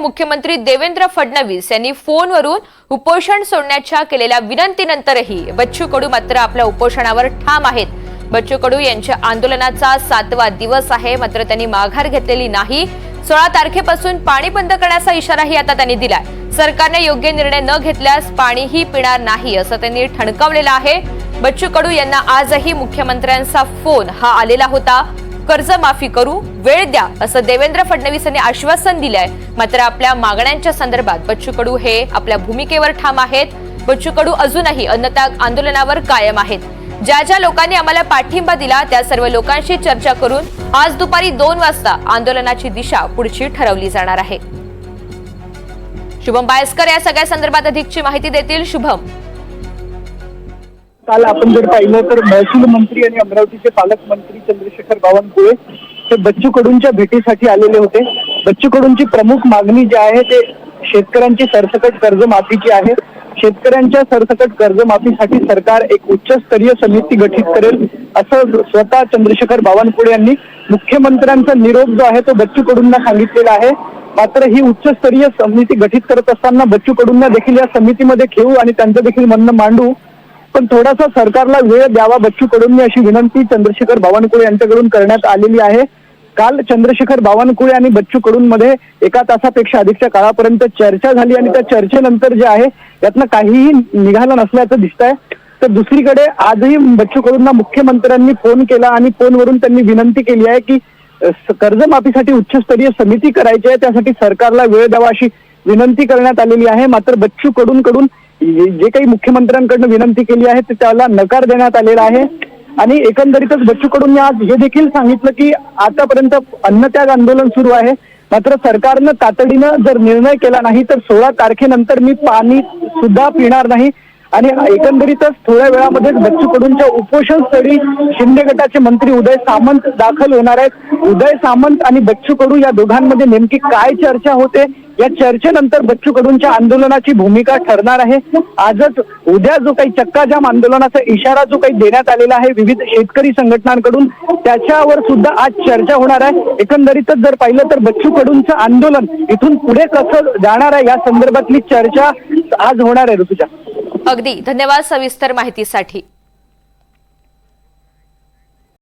मुख्यमंत्री देवेंद्र फडणवीस यांनी फोनवरून उपोषण सोडण्याच्या केलेल्या विनंतीनंतरही बच्चू कडू मात्र आपल्या उपोषणावर ठाम आहेत। बच्चू कडू यांच्या आंदोलनाचा 7वा दिवस आहे, मात्र त्यांनी माघार घेतलेली नाही। 16 तारखेपासून पाणी बंद करण्याचा इशाराही आता त्यांनी दिलाय। सरकारने योग्य निर्णय न घेतल्यास पाणीही पिणार नाही असं त्यांनी ठणकावलेलं आहे। बच्चू कडू यांना आजही मुख्यमंत्र्यांचा फोन हा आलेला होता। कर्जमाफी करू, वेळ द्या असं देवेंद्र फडणवीस यांनी आश्वासन दिलंय। मात्र आपल्या मागण्यांच्या संदर्भात बच्चू कडू हे आपल्या भूमिकेवर ठाम आहेत। बच्चू कडू अजूनही अन्नत्याग आंदोलनावर कायम आहेत। ज्या लोकांनी आम्हाला पाठिंबा दिला त्या सर्व लोकांशी चर्चा करून आज दुपारी 2 वाजता आंदोलनाची दिशा पुढची ठरवली जाणार आहे। शुभम बायस्कर या सगळ्या संदर्भात अधिकची माहिती देतील। शुभम, काल आपण जर पाहिलं तर महसूल मंत्री आणि अमरावतीचे पालकमंत्री चंद्रशेखर बावनकुळे हे बच्चू कडूंच्या भेटीसाठी आलेले होते। बच्चू कडूंची प्रमुख मागणी जी आहे ते शेतकऱ्यांची सरसकट कर्जमाफीची आहे। शेतकऱ्यांच्या सरसकट कर्जमाफीसाठी सरकार एक उच्चस्तरीय समिती गठीत करेल असं स्वतः चंद्रशेखर बावनकुळे यांनी मुख्यमंत्र्यांचा निरोप जो आहे तो बच्चू कडूंना सांगितलेला आहे। मात्र ही उच्चस्तरीय समिती गठीत करत असताना बच्चू कडूंना देखील या समितीमध्ये घेऊ आणि त्यांचं देखील म्हणणं मांडू, पण थोडासा सरकारला वेळ द्यावा बच्चू कडूंनी अशी विनंती चंद्रशेखर बावनकुळे यांच्याकडून करण्यात आलेली आहे। काल चंद्रशेखर बावनकुळे आणि बच्चू कडूंमध्ये 1 तासापेक्षा अधिकच्या काळापर्यंत चर्चा झाली आणि त्या चर्चेनंतर जे आहे यातनं काहीही निघालं नसल्याचं दिसतंय। तर दुसरीकडे आजही बच्चू कडूंना मुख्यमंत्र्यांनी फोन केला आणि फोनवरून त्यांनी विनंती केली आहे की कर्जमाफीसाठी उच्चस्तरीय समिती करायची आहे, त्यासाठी सरकारला वेळ द्यावा अशी विनंती करण्यात आलेली आहे। मात्र बच्चू कडूंकडून जे काही मुख्यमंत्र्यांकडून विनंती केली आहे त्याला नकार देण्यात आलेला आहे। आणि एकंदरीतच बच्चू कडूंनी आज हे देखील सांगितलं की आतापर्यंत अन्नत्याग आंदोलन सुरू आहे, मात्र सरकारनं तातडीनं जर निर्णय केला नाही तर 16 तारखेनंतर मी पाणी सुद्धा पिणार नाही। आणि एकंदरीतच थोड्या वेळामध्ये बच्चू कडूंच्या उपोषण स्थळी शिंदे गटाचे मंत्री उदय सामंत दाखल होणार आहेत। उदय सामंत आणि बच्चू कडू या दोघांमध्ये नेमकी काय चर्चा होते या चर्चेनंतर बच्चू कडूंच्या आंदोलनाची भूमिका ठरणार आहे। आजच उद्या जो काही चक्काजाम आंदोलनाचा इशारा जो काही देण्यात आलेला आहे विविध शेतकरी संघटनांकडून त्याच्यावर सुद्धा आज चर्चा होणार आहे। एकंदरीतच जर पाहिलं तर बच्चू कडूंचं आंदोलन इथून पुढे कसं जाणार आहे या संदर्भातली चर्चा आज होणार आहे। ऋतुजा, अगदी धन्यवाद सविस्तर माहितीसाठी।